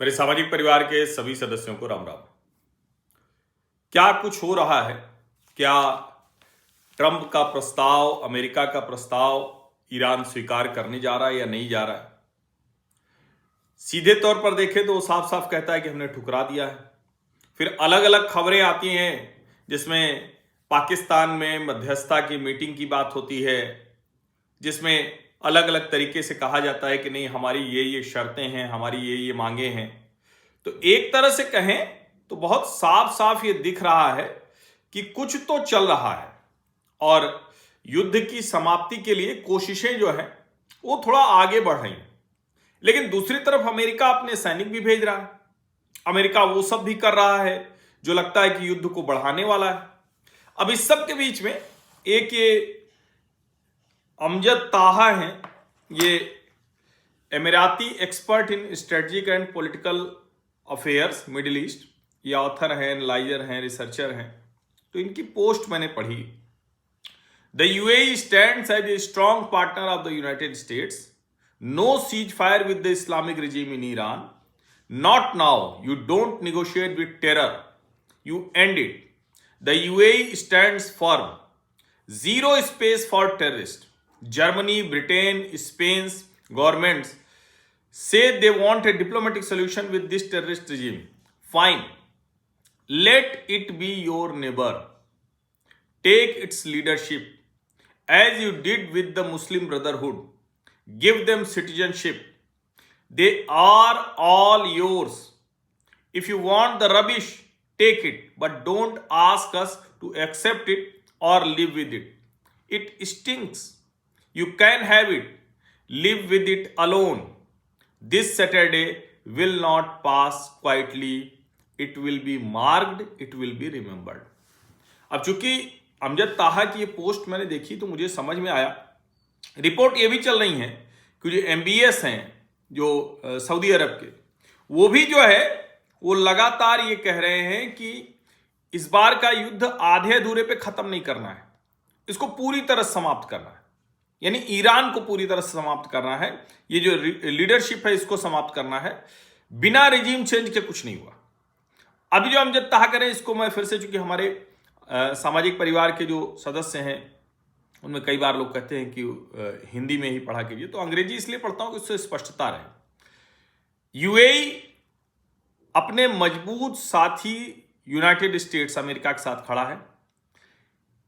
मेरे सामाजिक परिवार के सभी सदस्यों को राम राम। क्या कुछ हो रहा है? क्या ट्रंप का प्रस्ताव, अमेरिका का प्रस्ताव ईरान स्वीकार करने जा रहा है या नहीं जा रहा है? सीधे तौर पर देखें तो वो साफ साफ कहता है कि हमने ठुकरा दिया है। फिर अलग अलग खबरें आती हैं जिसमें पाकिस्तान में मध्यस्थता की मीटिंग की बात होती है, जिसमें अलग अलग तरीके से कहा जाता है कि नहीं, हमारी ये शर्तें हैं, हमारी ये मांगे हैं। तो एक तरह से कहें तो बहुत साफ साफ ये दिख रहा है कि कुछ तो चल रहा है और युद्ध की समाप्ति के लिए कोशिशें जो है वो थोड़ा आगे बढ़ रही हैं। लेकिन दूसरी तरफ अमेरिका अपने सैनिक भी भेज रहा है। अमेरिका वो सब भी कर रहा है जो लगता है कि युद्ध को बढ़ाने वाला है। अब इस सब के बीच में एक ये अमजद ताहा हैं, ये Emirati expert in strategic and political affairs Middle East, ये ऑथर हैं, एनालाइजर हैं, रिसर्चर हैं। तो इनकी पोस्ट मैंने पढ़ी। The UAE stands as a strong partner of the United States, no ceasefire with the Islamic regime in Iran, not now, you don't negotiate with terror, you end it. The UAE stands firm, zero space for terrorists. Germany, Britain, Spain's governments say they want a diplomatic solution with this terrorist regime. Fine. Let it be your neighbor. Take its leadership as you did with the Muslim Brotherhood. Give them citizenship. They are all yours. If you want the rubbish, take it, but don't ask us to accept it or live with it. It stinks. You can have it. Live with it alone. This Saturday will not pass quietly. It will be marked. It will be remembered. अब चूंकि अमजद ताहा की ये post मैंने देखी तो मुझे समझ में आया। रिपोर्ट ये भी चल रही है कि जो MBS हैं, जो सऊदी अरब के, वो भी जो है वो लगातार ये कह रहे हैं कि इस बार का युद्ध आधे अधूरे पे खत्म नहीं करना है, इसको पूरी तरह समाप्त करना है। यानी ईरान को पूरी तरह समाप्त करना है, ये जो लीडरशिप है इसको समाप्त करना है। बिना रिजीम चेंज के कुछ नहीं हुआ। अभी जो हम जब ताहा करें, इसको मैं फिर से, चूंकि हमारे सामाजिक परिवार के जो सदस्य हैं उनमें कई बार लोग कहते हैं कि हिंदी में ही पढ़ा कीजिए, तो अंग्रेजी इसलिए पढ़ता हूं कि उससे स्पष्टता रहे। यूएई अपने मजबूत साथी यूनाइटेड स्टेट्स अमेरिका के साथ खड़ा है।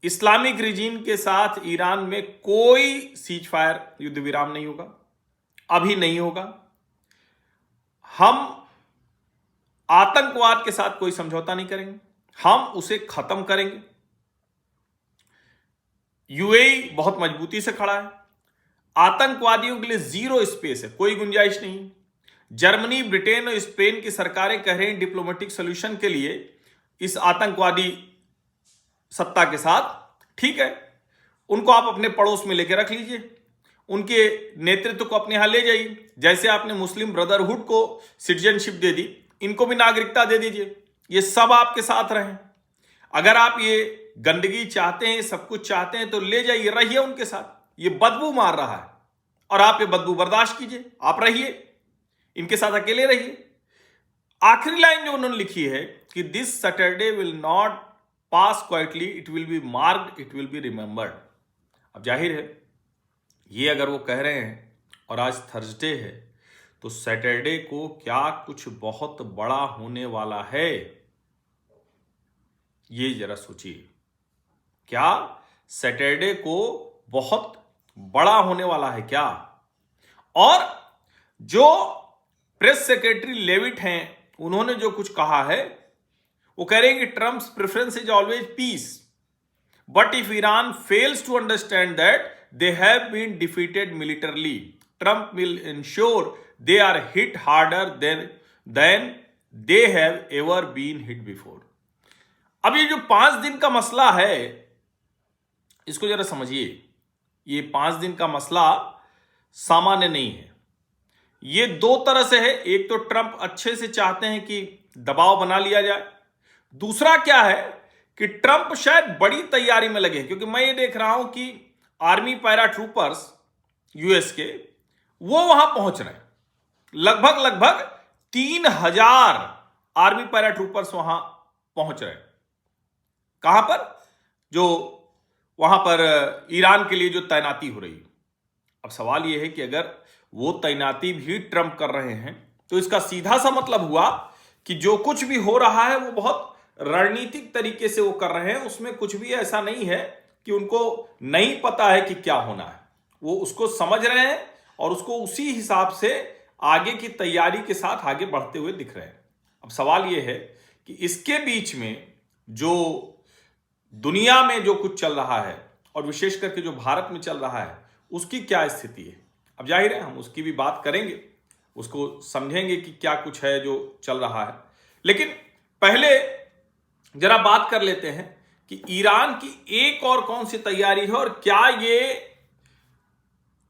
इस्लामिक रिजीम के साथ ईरान में कोई सीज फायर, युद्ध विराम नहीं होगा, अभी नहीं होगा। हम आतंकवाद के साथ कोई समझौता नहीं करेंगे, हम उसे खत्म करेंगे। यूएई बहुत मजबूती से खड़ा है। आतंकवादियों के लिए जीरो स्पेस है, कोई गुंजाइश नहीं। जर्मनी, ब्रिटेन और स्पेन की सरकारें कह रहे हैं डिप्लोमेटिक सोल्यूशन के लिए इस आतंकवादी सत्ता के साथ, ठीक है, उनको आप अपने पड़ोस में लेकर रख लीजिए, उनके नेतृत्व को अपने यहां ले जाइए। जैसे आपने मुस्लिम ब्रदरहुड को सिटीजनशिप दे दी, इनको भी नागरिकता दे दीजिए, ये सब आपके साथ रहें। अगर आप ये गंदगी चाहते हैं, सब कुछ चाहते हैं, तो ले जाइए, रहिए उनके साथ। ये बदबू मार रहा है और आप ये बदबू बर्दाश्त कीजिए, आप रहिए, इनके साथ अकेले रहिए। आखिरी लाइन जो उन्होंने लिखी है कि this Saturday will not pass quietly, it will be marked, it will be remembered. अब जाहिर है ये अगर वो कह रहे हैं और आज थर्सडे है, तो सैटरडे को क्या कुछ बहुत बड़ा होने वाला है, ये जरा सोचिए। क्या सैटरडे को बहुत बड़ा होने वाला है क्या? और जो प्रेस सेक्रेटरी लेविट हैं, उन्होंने जो कुछ कहा है, वो कह रहे हैं कि Trump's preference is always peace, but if Iran fails to understand that they have been defeated militarily, Trump will ensure they are hit harder than they have ever been hit before. अब ये जो 5 दिन का मसला है, इसको जरा समझिए। ये 5 दिन का मसला सामान्य नहीं है। ये दो तरह से है। एक तो ट्रंप अच्छे से चाहते हैं कि दबाव बना लिया जाए। दूसरा क्या है कि ट्रंप शायद बड़ी तैयारी में लगे हैं, क्योंकि मैं ये देख रहा हूं कि आर्मी पैरा ट्रूपर्स यूएस के वो वहां पहुंच रहे हैं। लगभग 3,000 आर्मी पैराट्रूपर्स वहां पहुंच रहे हैं। कहां पर? जो वहां पर ईरान के लिए जो तैनाती हो रही है। अब सवाल यह है कि अगर वो तैनाती भी ट्रंप कर रहे हैं तो इसका सीधा सा मतलब हुआ कि जो कुछ भी हो रहा है वो बहुत रणनीतिक तरीके से वो कर रहे हैं। उसमें कुछ भी ऐसा नहीं है कि उनको नहीं पता है कि क्या होना है। वो उसको समझ रहे हैं और उसको उसी हिसाब से आगे की तैयारी के साथ आगे बढ़ते हुए दिख रहे हैं। अब सवाल यह है कि इसके बीच में जो दुनिया में जो कुछ चल रहा है और विशेष करके जो भारत में चल रहा है उसकी क्या स्थिति है। अब जाहिर है हम उसकी भी बात करेंगे, उसको समझेंगे कि क्या कुछ है जो चल रहा है। लेकिन पहले जरा बात कर लेते हैं कि ईरान की एक और कौन सी तैयारी है और क्या ये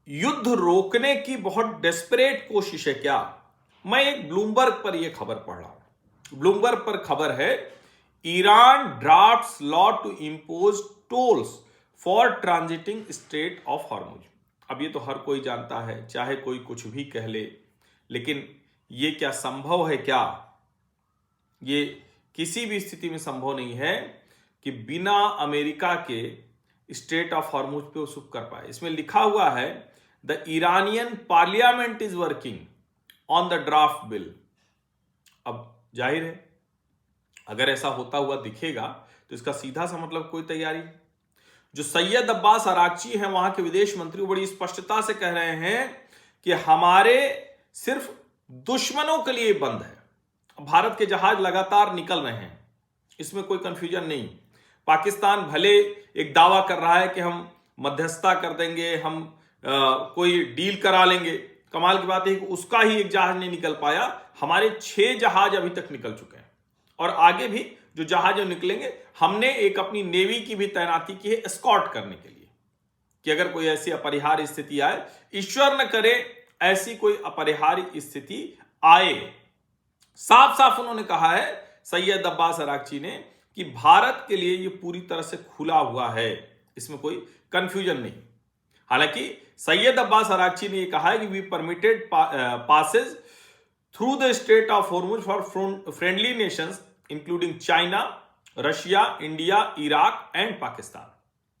युद्ध रोकने की बहुत डेस्परेट कोशिश है क्या। मैं एक ब्लूमबर्ग पर यह खबर पढ़ रहा हूं। ब्लूमबर्ग पर खबर है, Iran drafts law to impose tolls for transiting Strait of Hormuz. अब ये तो हर कोई जानता है, चाहे कोई कुछ भी कह ले, लेकिन ये क्या संभव है क्या? ये किसी भी स्थिति में संभव नहीं है कि बिना अमेरिका के स्ट्रेट ऑफ हॉर्मुज पे वो शुरू कर पाए। इसमें लिखा हुआ है, the Iranian parliament is working on the draft bill. अब जाहिर है अगर ऐसा होता हुआ दिखेगा तो इसका सीधा सा मतलब कोई तैयारी नहीं। जो सैयद अब्बास अराक्ची हैं वहां के विदेश मंत्री, बड़ी स्पष्टता से कह रहे हैं कि हमारे सिर्फ दुश्मनों के लिए बंद है। भारत के जहाज लगातार निकल रहे हैं, इसमें कोई कंफ्यूजन नहीं। पाकिस्तान भले एक दावा कर रहा है कि हम मध्यस्थता कर देंगे, हम कोई डील करा लेंगे। कमाल की बात है कि उसका ही एक जहाज नहीं निकल पाया। हमारे 6 जहाज अभी तक निकल चुके हैं और आगे भी जो जहाज निकलेंगे। हमने एक अपनी नेवी की भी तैनाती की है एस्कॉर्ट करने के लिए कि अगर कोई ऐसी अपरिहार्य स्थिति आए, ईश्वर न करे ऐसी कोई अपरिहार्य स्थिति आए। साफ साफ उन्होंने कहा है सैयद अब्बास अराक्ची ने कि भारत के लिए यह पूरी तरह से खुला हुआ है, इसमें कोई कंफ्यूजन नहीं। हालांकि सैयद अब्बास अराक्ची ने यह कहा है कि we permitted passage through the Strait of Hormuz for friendly nations including China, Russia, India, Iraq and Pakistan.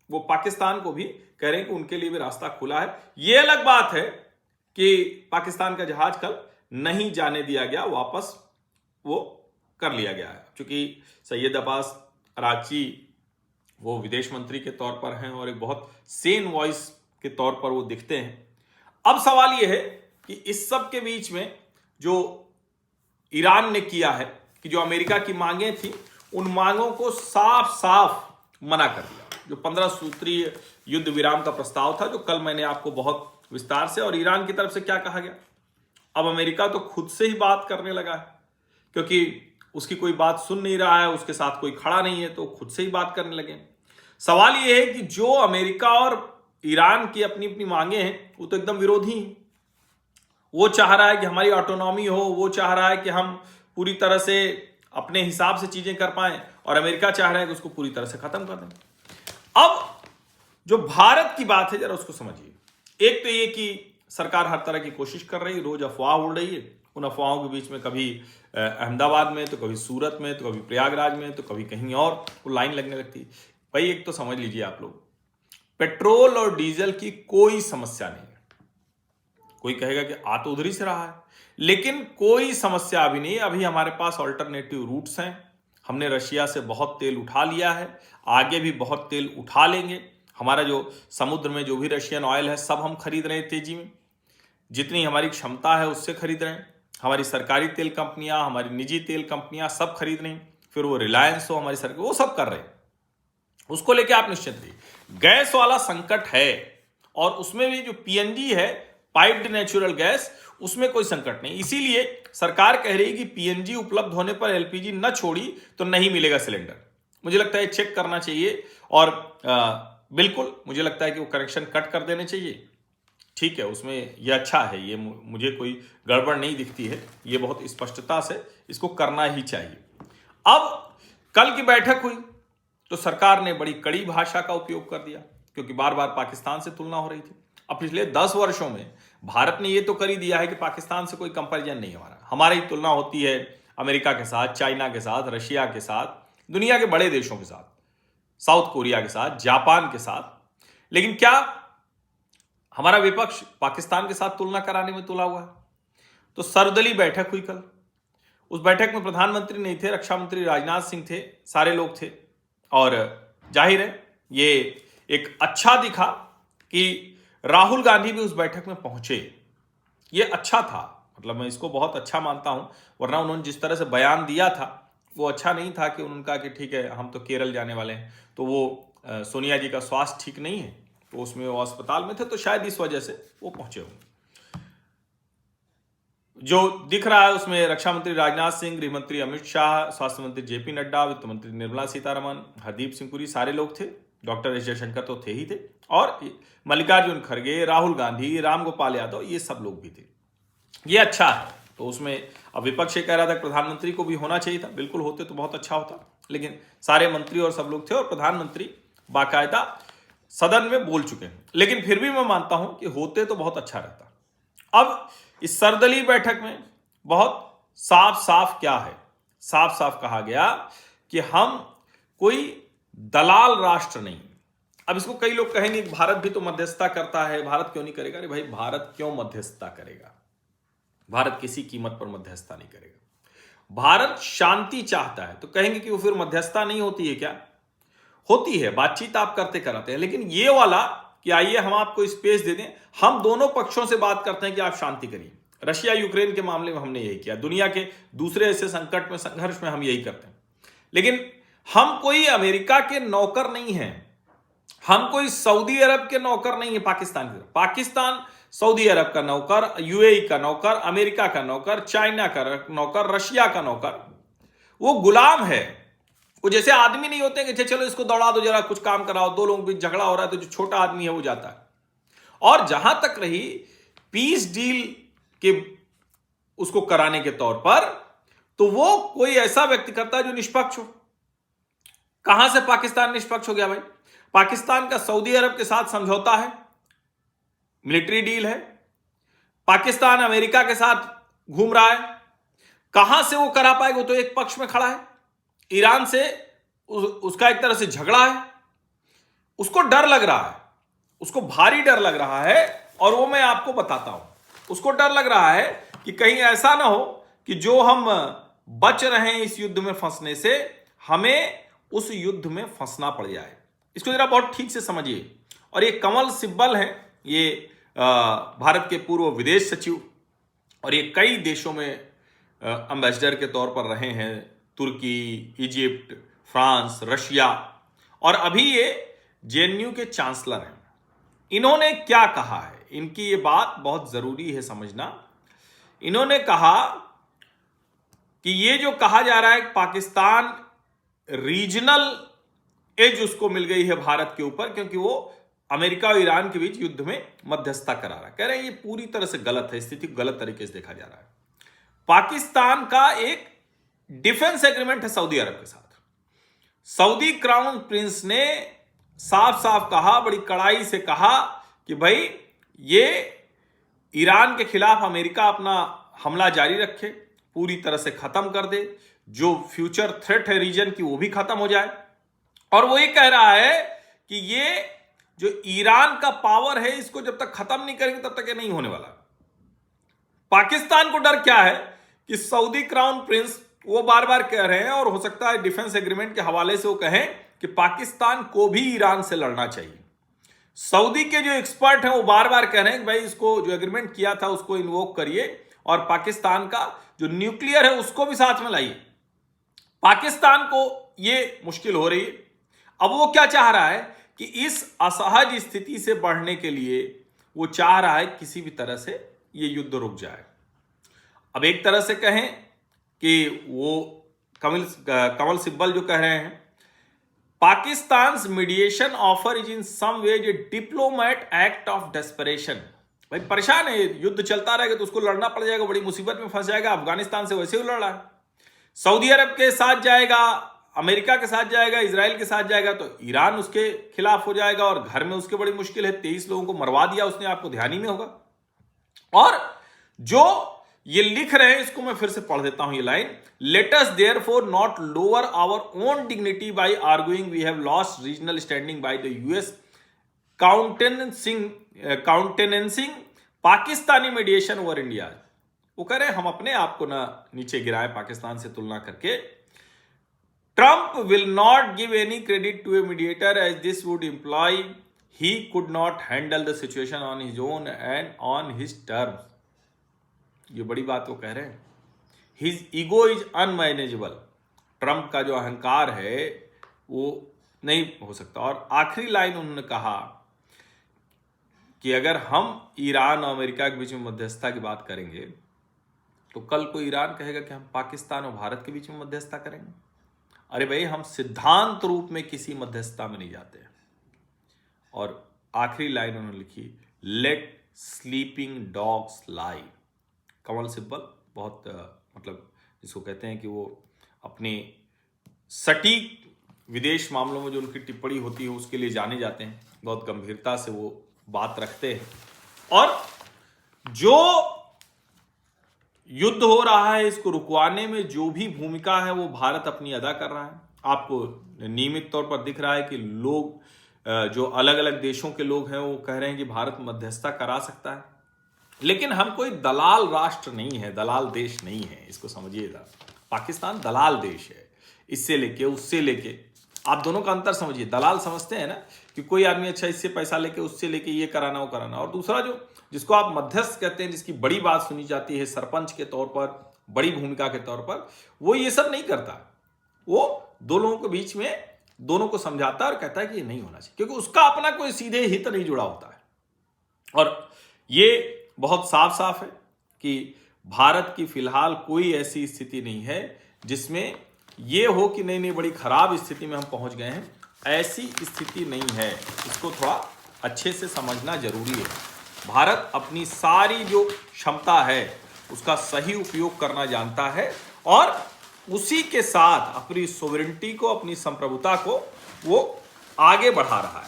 वो पाकिस्तान को भी कह रहे हैं कि उनके लिए भी रास्ता खुला है। यह अलग बात है कि पाकिस्तान का जहाज कल नहीं जाने दिया गया, वापस वो कर लिया गया है। क्योंकि सैयद अब्बास अराक्ची वो विदेश मंत्री के तौर पर हैं और एक बहुत सेन वॉइस के तौर पर वो दिखते हैं। अब सवाल ये है कि इस सब के बीच में जो ईरान ने किया है कि जो अमेरिका की मांगें थी उन मांगों को साफ साफ मना कर दिया। जो 15 सूत्रीय युद्ध विराम का प्रस्ताव था, जो कल मैंने आपको बहुत विस्तार से, और ईरान की तरफ से क्या कहा गया। अब अमेरिका तो खुद से ही बात करने लगा है क्योंकि उसकी कोई बात सुन नहीं रहा है, उसके साथ कोई खड़ा नहीं है, तो खुद से ही बात करने लगे। सवाल यह है कि जो अमेरिका और ईरान की अपनी अपनी मांगे हैं वो तो एकदम विरोधी हैं। वो चाह रहा है कि हमारी ऑटोनॉमी हो, वो चाह रहा है कि हम पूरी तरह से अपने हिसाब से चीजें कर पाएं, और अमेरिका चाह रहा है कि उसको पूरी तरह से खत्म कर दें। अब जो भारत की बात है जरा उसको समझिए। एक तो ये कि सरकार हर तरह की कोशिश कर रही है, रोज अफवाह उड़ रही है। उन अफवाहों के बीच में कभी अहमदाबाद में, तो कभी सूरत में, तो कभी प्रयागराज में, तो कभी कहीं और वो लाइन लगने लगती है। भाई एक तो समझ लीजिए आप लोग, पेट्रोल और डीजल की कोई समस्या नहीं है। कोई कहेगा कि आ तो उधर ही से रहा है, लेकिन कोई समस्या अभी नहीं। अभी हमारे पास ऑल्टरनेटिव रूट्स हैं। हमने रशिया से बहुत तेल उठा लिया है, आगे भी बहुत तेल उठा लेंगे। हमारा जो समुद्र में जो भी रशियन ऑयल है सब हम खरीद रहे हैं तेजी में, जितनी हमारी क्षमता है उससे खरीद रहे हैं। हमारी सरकारी तेल कंपनियां, हमारी निजी तेल कंपनियां सब खरीद रही हैं। फिर वो रिलायंस हो, हमारी सरकार, वो सब कर रहे हैं। उसको लेके आप निश्चिंत रहिए। गैस वाला संकट है और उसमें भी जो पीएनजी है, पाइप्ड नेचुरल गैस, उसमें कोई संकट नहीं। इसीलिए सरकार कह रही है कि पीएनजी उपलब्ध होने पर एलपीजी न छोड़ी तो नहीं मिलेगा सिलेंडर। मुझे लगता है चेक करना चाहिए और बिल्कुल मुझे लगता है कि वो कनेक्शन कट कर देने चाहिए। ठीक है, उसमें ये अच्छा है, ये मुझे कोई गड़बड़ नहीं दिखती है, ये बहुत स्पष्टता से इसको करना ही चाहिए। अब कल की बैठक हुई तो सरकार ने बड़ी कड़ी भाषा का उपयोग कर दिया क्योंकि बार बार पाकिस्तान से तुलना हो रही थी। अब पिछले 10 वर्षों में भारत ने ये तो कर ही दिया है कि पाकिस्तान से कोई कंपैरिजन नहीं हमारा, हमारी तुलना होती है अमेरिका के साथ, चाइना के साथ, रशिया के साथ, दुनिया के बड़े देशों के साथ, साउथ कोरिया के साथ, जापान के साथ। लेकिन क्या हमारा विपक्ष पाकिस्तान के साथ तुलना कराने में तुला हुआ है? तो सर्वदलीय बैठक हुई कल। उस बैठक में प्रधानमंत्री नहीं थे, रक्षा मंत्री राजनाथ सिंह थे, सारे लोग थे। और जाहिर है ये एक अच्छा दिखा कि राहुल गांधी भी उस बैठक में पहुंचे। ये अच्छा था, मतलब मैं इसको बहुत अच्छा मानता हूं, वरना उन्होंने जिस तरह से बयान दिया था वो अच्छा नहीं था कि उन्होंने कहा कि ठीक है हम तो केरल जाने वाले हैं, तो वो सोनिया जी का स्वास्थ्य ठीक नहीं है, तो उसमें वो अस्पताल में थे, तो शायद इस वजह से वो पहुंचे होंगे। जो दिख रहा है उसमें रक्षा मंत्री राजनाथ सिंह, गृह मंत्री अमित शाह, स्वास्थ्य मंत्री जेपी नड्डा, वित्त मंत्री निर्मला सीतारमण, हरदीप सिंह पुरी, सारे लोग थे। डॉक्टर एस जयशंकर तो थे ही थे, और मल्लिकार्जुन खड़गे, राहुल गांधी, रामगोपाल यादव, ये सब लोग भी थे। ये अच्छा है। तो उसमें अब विपक्ष ये कह रहा था प्रधानमंत्री को भी होना चाहिए था, बिल्कुल होते तो बहुत अच्छा होता, लेकिन सारे मंत्री और सब लोग थे और प्रधानमंत्री बाकायदा सदन में बोल चुके हैं। लेकिन फिर भी मैं मानता हूं कि होते तो बहुत अच्छा रहता। अब इस सर्वदलीय बैठक में बहुत साफ साफ क्या है, साफ साफ कहा गया कि हम कोई दलाल राष्ट्र नहीं। अब इसको कई लोग कहेंगे कि भारत भी तो मध्यस्थता करता है, भारत क्यों नहीं करेगा? अरे भाई, भारत क्यों मध्यस्थता करेगा? भारत किसी कीमत पर मध्यस्थता नहीं करेगा। भारत शांति चाहता है, तो कहेंगे कि वो फिर मध्यस्थता नहीं होती है क्या? होती है, बातचीत आप करते कराते हैं, लेकिन ये वाला कि आइए हम आपको स्पेस दे दें, हम दोनों पक्षों से बात करते हैं कि आप शांति करिए। रशिया यूक्रेन के मामले में हमने यही किया, दुनिया के दूसरे ऐसे संकट में, संघर्ष में हम यही करते हैं। लेकिन हम कोई अमेरिका के नौकर नहीं हैं, हम कोई सऊदी अरब के नौकर नहीं है। पाकिस्तान सऊदी अरब का नौकर, यूएई का नौकर, अमेरिका का नौकर, चाइना का नौकर, रशिया का नौकर, वो गुलाम है। वो जैसे आदमी नहीं होते कि चलो इसको दौड़ा दो, जरा कुछ काम कराओ, दो लोगों के बीच झगड़ा हो रहा है तो जो छोटा आदमी है वो जाता है। और जहां तक रही पीस डील के उसको कराने के तौर पर, तो वो कोई ऐसा व्यक्ति करता है जो निष्पक्ष हो। कहां से पाकिस्तान निष्पक्ष हो गया भाई? पाकिस्तान का सऊदी अरब के साथ समझौता है, मिलिट्री डील है, पाकिस्तान अमेरिका के साथ घूम रहा है, कहां से वो करा पाएगा? वो तो एक पक्ष में खड़ा है, ईरान से उसका एक तरह से झगड़ा है, उसको डर लग रहा है, उसको भारी डर लग रहा है। और वो मैं आपको बताता हूं, उसको डर लग रहा है कि कहीं ऐसा ना हो कि जो हम बच रहे हैं इस युद्ध में फंसने से, हमें उस युद्ध में फंसना पड़ जाए। इसको जरा बहुत ठीक से समझिए। और ये कमल सिब्बल है, ये भारत के पूर्व विदेश सचिव, और ये कई देशों में एम्बेसडर के तौर पर रहे हैं, तुर्की, इजिप्ट, फ्रांस, रशिया, और अभी ये जेएनयू के चांसलर हैं। इन्होंने क्या कहा है, इनकी ये बात बहुत जरूरी है समझना। इन्होंने कहा कि ये जो कहा जा रहा है पाकिस्तान रीजनल एज उसको मिल गई है भारत के ऊपर, क्योंकि वो अमेरिका और ईरान के बीच युद्ध में मध्यस्थता करा रहा है, कह रहे हैं ये पूरी तरह से गलत है, स्थिति गलत तरीके से देखा जा रहा है। पाकिस्तान का एक डिफेंस एग्रीमेंट है सऊदी अरब के साथ। सऊदी क्राउन प्रिंस ने साफ साफ कहा, बड़ी कड़ाई से कहा कि भाई ये ईरान के खिलाफ अमेरिका अपना हमला जारी रखे, पूरी तरह से खत्म कर दे, जो फ्यूचर थ्रेट है रीजन की वो भी खत्म हो जाए। और वो ये कह रहा है कि ये जो ईरान का पावर है इसको जब तक खत्म नहीं करेंगे तब तक ये नहीं होने वाला। पाकिस्तान को डर क्या है कि सऊदी क्राउन प्रिंस वो बार बार कह रहे हैं, और हो सकता है डिफेंस एग्रीमेंट के हवाले से वो कहें कि पाकिस्तान को भी ईरान से लड़ना चाहिए। सऊदी के जो एक्सपर्ट हैं वो बार बार कह रहे हैं कि भाई इसको जो एग्रीमेंट किया था उसको इन्वोक करिए, और पाकिस्तान का जो न्यूक्लियर है उसको भी साथ में लाइए। पाकिस्तान को ये मुश्किल हो रही है। अब वो क्या चाह रहा है कि इस असहज स्थिति से बढ़ने के लिए वो चाह रहा है किसी भी तरह से ये युद्ध रुक जाए। अब एक तरह से कहें कि वो कमल सिब्बल जो कह रहे हैं, Pakistan mediation offer is in some way a diplomat act of desperation. भाई परेशान है, युद्ध चलता रहेगा तो उसको लड़ना पड़ जाएगा, बड़ी मुसीबत में फंस जाएगा। अफगानिस्तान से वैसे ही लड़ रहा है, सऊदी अरब के साथ जाएगा, अमेरिका के साथ जाएगा, इजराइल के साथ जाएगा तो ईरान उसके खिलाफ हो जाएगा, और घर में उसके बड़ी मुश्किल है। 23 लोगों को मरवा दिया उसने, आपको ध्यान ही में होगा। और जो ये लिख रहे हैं इसको मैं फिर से पढ़ देता हूं ये line, let us therefore not lower our own dignity by arguing we have lost regional standing by the US countenancing Pakistani mediation over India. वो कह रहे हैं हम अपने आप को ना नीचे गिराए पाकिस्तान से तुलना करके। Trump will not give any credit to a mediator as this would employ he could not handle the situation on his own and on his terms. ये बड़ी बात वो कह रहे हैं, his ego is unmanageable. Trump का जो अहंकार है वो नहीं हो सकता। और आखिरी लाइन उन्होंने कहा कि अगर हम ईरान और अमेरिका के बीच में मध्यस्थता की बात करेंगे तो कल को ईरान कहेगा कि हम पाकिस्तान और भारत के बीच में मध्यस्थता करेंगे। अरे भाई, हम सिद्धांत रूप में किसी मध्यस्थता में नहीं जाते। और आखिरी लाइन उन्होंने लिखी, लेट स्लीपिंग डॉग्स लाई। कमल सिब्बल बहुत मतलब जिसको कहते हैं कि वो अपने सटीक विदेश मामलों में जो उनकी टिप्पणी होती है उसके लिए जाने जाते हैं, बहुत गंभीरता से वो बात रखते हैं। और जो युद्ध हो रहा है इसको रुकवाने में जो भी भूमिका है वो भारत अपनी अदा कर रहा है। आपको नियमित तौर पर दिख रहा है कि लोग जो अलग अलग देशों के लोग हैं वो कह रहे हैं कि भारत मध्यस्थता करा सकता है। लेकिन हम कोई दलाल राष्ट्र नहीं है, दलाल देश नहीं है, इसको समझिएगा। पाकिस्तान दलाल देश है, इससे लेके उससे लेके। आप दोनों का अंतर समझिए। दलाल समझते हैं ना कि कोई आदमी अच्छा इससे पैसा लेके उससे लेके ये कराना वो कराना, और दूसरा जो जिसको आप मध्यस्थ कहते हैं, जिसकी बड़ी बात सुनी जाती है सरपंच के तौर पर, बड़ी भूमिका के तौर पर, वो ये सब नहीं करता। वो दो लोगों के बीच में दोनों को समझाता है और कहता है कि ये नहीं होना चाहिए, क्योंकि उसका अपना कोई सीधे हित नहीं जुड़ा होता है। और ये बहुत साफ साफ है कि भारत की फिलहाल कोई ऐसी स्थिति नहीं है जिसमें यह हो कि नहीं बड़ी खराब स्थिति में हम पहुंच गए हैं। ऐसी स्थिति नहीं है, इसको थोड़ा अच्छे से समझना जरूरी है। भारत अपनी सारी जो क्षमता है उसका सही उपयोग करना जानता है और उसी के साथ अपनी सोवरेनिटी को, अपनी संप्रभुता को वो आगे बढ़ा रहा है।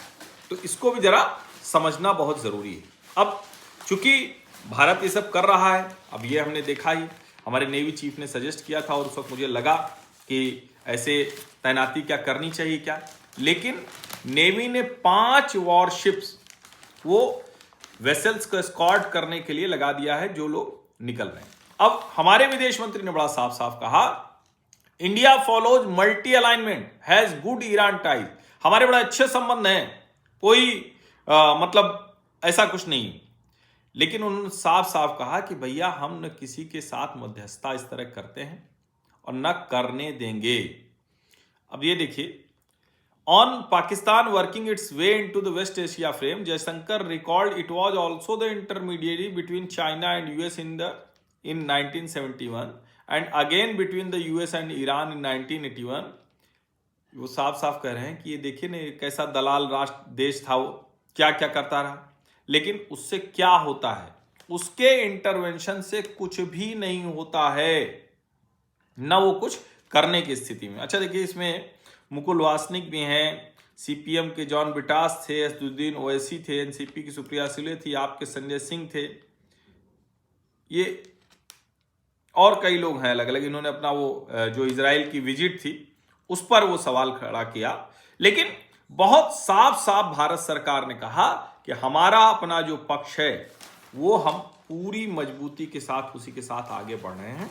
तो इसको भी जरा समझना बहुत जरूरी है। अब चूंकि भारत ये सब कर रहा है, अब ये हमने देखा ही, हमारे नेवी चीफ ने सजेस्ट किया था और उस वक्त मुझे लगा कि ऐसे तैनाती क्या करनी चाहिए क्या, लेकिन नेवी ने 5 वॉरशिप्स वो वेसल्स को एस्कॉर्ट करने के लिए लगा दिया है जो लोग निकल रहे हैं। अब हमारे विदेश मंत्री ने बड़ा साफ साफ कहा, India follows multi alignment, has good Iran ties. हमारे बड़े अच्छे संबंध हैं, कोई मतलब ऐसा कुछ नहीं। लेकिन उन्होंने साफ साफ कहा कि भैया हम न किसी के साथ मध्यस्थता इस तरह करते हैं और न करने देंगे। अब ये देखिए, on Pakistan working its way into the West Asia frame, Jaishankar record it was also the intermediary between China and US in 1971 and again between the US and Iran in 1981। वो साफ साफ कह रहे हैं कि ये देखिए ना कैसा दलाल राष्ट्र देश था, वो क्या क्या करता रहा, लेकिन उससे क्या होता है, उसके इंटरवेंशन से कुछ भी नहीं होता है, न वो कुछ करने की स्थिति में। अच्छा देखिए, इसमें मुकुल वासनिक भी हैं, सीपीएम के जॉन बिटास थे, असदुद्दीन ओवैसी थे, एनसीपी की सुप्रिया सुले थी, आपके संजय सिंह थे, ये और कई लोग हैं अलग अलग। इन्होंने अपना वो जो इजराइल की विजिट थी उस पर वो सवाल खड़ा किया। लेकिन बहुत साफ साफ भारत सरकार ने कहा कि हमारा अपना जो पक्ष है वो हम पूरी मजबूती के साथ उसी के साथ आगे बढ़ रहे हैं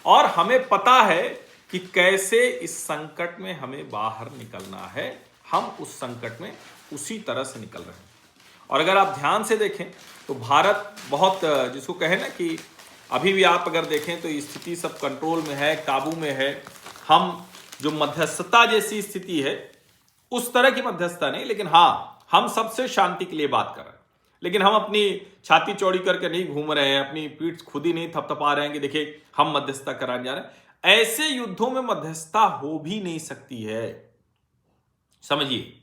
और हमें पता है कि कैसे इस संकट में हमें बाहर निकलना है। हम उस संकट में उसी तरह से निकल रहे हैं। और अगर आप ध्यान से देखें तो भारत बहुत, जिसको कहें ना कि अभी भी आप अगर देखें तो स्थिति सब कंट्रोल में है, काबू में है। हम जो मध्यस्थता जैसी स्थिति है उस तरह की मध्यस्थता नहीं, लेकिन हाँ हम सबसे शांति के लिए बात कर रहे हैं। लेकिन हम अपनी छाती चौड़ी करके नहीं घूम रहे हैं, अपनी पीठ खुद ही नहीं थपथपा रहे हैं कि देखिए हम मध्यस्थता कराने जा रहे हैं। ऐसे युद्धों में मध्यस्थता हो भी नहीं सकती है, समझिए।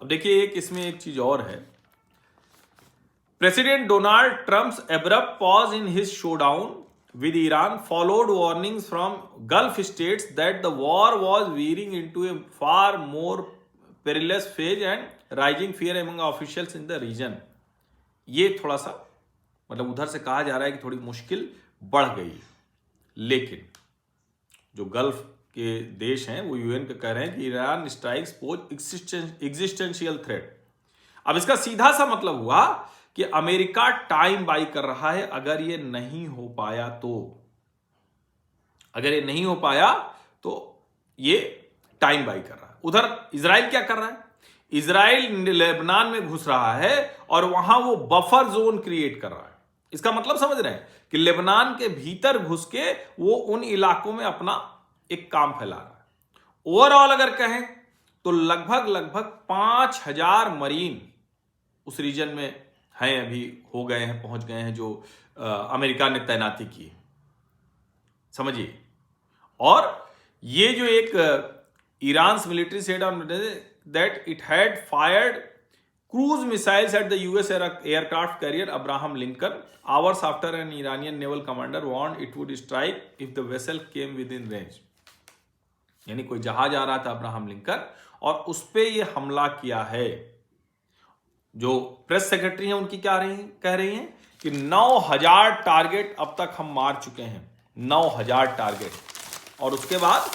अब देखिए इसमें एक चीज और है। President Donald Trump's abrupt pause in his showdown with Iran followed warnings from Gulf states that the war was veering into a far more perilous phase and rising fear among officials in the region। ये थोड़ा सा मतलब उधर से कहा जा रहा है कि थोड़ी मुश्किल बढ़ गई है। लेकिन जो गल्फ के देश हैं वो यूएन के कह रहे हैं कि Iran strikes pose existential threat. अब इसका सीधा सा मतलब हुआ कि अमेरिका टाइम बाई कर रहा है। अगर ये नहीं हो पाया तो ये टाइम बाई कर रहा है। उधर इजराइल क्या कर रहा है? इजराइल लेबनान में घुस रहा है और वहां वो बफर जोन क्रिएट कर रहा है। इसका मतलब समझ रहे हैं कि लेबनान के भीतर घुस के वो उन इलाकों में अपना एक काम फैला रहा है। ओवरऑल अगर कहें तो लगभग 5,000 मरीन उस रीजन में हैं, अभी हो गए हैं, पहुंच गए हैं, जो अमेरिका ने तैनाती की है, समझिए। और ये जो एक Iran military said on that it had fired cruise missiles at the US aircraft carrier Abraham Lincoln hours after N Iranian naval commander warned it would strike if the vessel came with in range. यानी कोई जहाज आ रहा था Abraham Lincoln और उस पे ये हमला किया है। जो प्रेस सेक्रेटरी हैं उनकी कह रही हैं कि 9,000 टारगेट अब तक हम मार चुके हैं, 9,000 टारगेट। और उसके बाद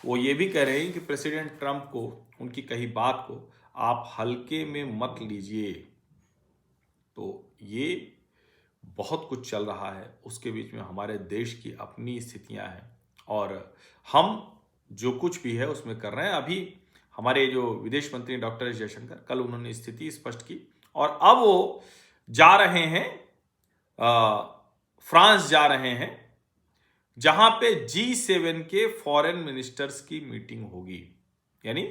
वो ये भी कह रहे हैं कि प्रेसिडेंट ट्रंप को उनकी कही बात को आप हल्के में मत लीजिए। तो ये बहुत कुछ चल रहा है, उसके बीच में हमारे देश की अपनी स्थितियां हैं और हम जो कुछ भी है उसमें कर रहे हैं। अभी हमारे जो विदेश मंत्री डॉक्टर एस जयशंकर, कल उन्होंने स्थिति स्पष्ट की और अब वो जा रहे हैं फ्रांस जा रहे हैं, जहां पे G7 के फॉरेन मिनिस्टर्स की मीटिंग होगी। यानी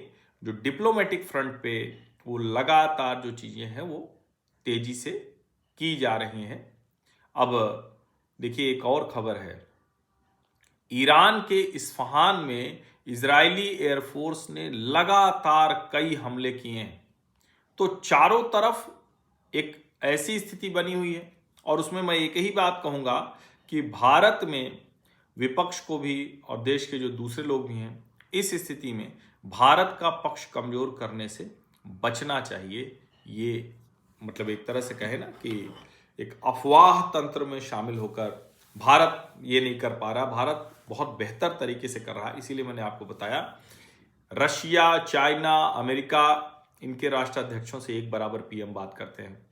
जो डिप्लोमेटिक फ्रंट पे वो लगातार जो चीजें हैं वो तेजी से की जा रही हैं। अब देखिए एक और खबर है, ईरान के इस्फहान में इजरायली एयरफोर्स ने लगातार कई हमले किए हैं। तो चारों तरफ एक ऐसी स्थिति बनी हुई है और उसमें मैं एक ही बात कहूंगा कि भारत में विपक्ष को भी और देश के जो दूसरे लोग भी हैं, इस स्थिति में भारत का पक्ष कमजोर करने से बचना चाहिए। ये मतलब एक तरह से कहे ना कि एक अफवाह तंत्र में शामिल होकर भारत ये नहीं कर पा रहा। भारत बहुत बेहतर तरीके से कर रहा है, इसीलिए मैंने आपको बताया। रशिया, चाइना, अमेरिका, इनके राष्ट्राध्यक्षों से एक बराबर पीएम बात करते हैं।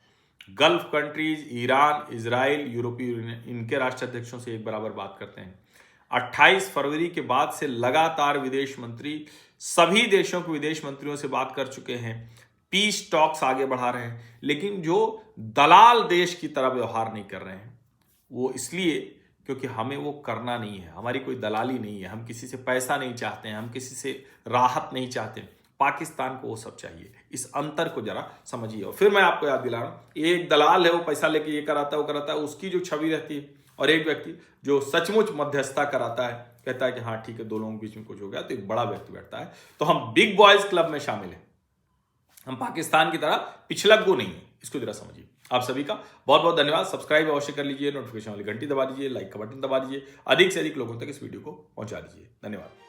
गल्फ कंट्रीज, ईरान, इजराइल, यूरोपीय यूनियन, इनके राष्ट्राध्यक्षों से एक बराबर बात करते हैं। 28 फरवरी के बाद से लगातार विदेश मंत्री सभी देशों के विदेश मंत्रियों से बात कर चुके हैं, पीस टॉक्स आगे बढ़ा रहे हैं। लेकिन जो दलाल देश की तरह व्यवहार नहीं कर रहे हैं, वो इसलिए क्योंकि हमें वो करना नहीं है। हमारी कोई दलाली नहीं है, हम किसी से पैसा नहीं चाहते हैं, हम किसी से राहत नहीं चाहते। पाकिस्तान को वो सब चाहिए। इस अंतर को जरा समझिए। और फिर मैं आपको याद दिला रहा हूं, एक दलाल है, वो पैसा लेके ये कराता है वो कराता है, उसकी जो छवि रहती है, और एक व्यक्ति जो सचमुच मध्यस्थता कराता है, कहता है कि हाँ ठीक है, दो लोगों के बीच में कुछ हो गया, तो एक बड़ा व्यक्ति बैठता है। तो हम बिग बॉयज क्लब में शामिल हैं, हम पाकिस्तान की तरह पिछलग्गू नहीं है। इसको जरा समझिए। आप सभी का बहुत बहुत धन्यवाद। सब्सक्राइब अवश्य कर लीजिए, नोटिफिकेशन वाली घंटी दबा दीजिए, लाइक का बटन दबा दीजिए, अधिक से अधिक लोगों तक इस वीडियो को पहुंचा दीजिए। धन्यवाद।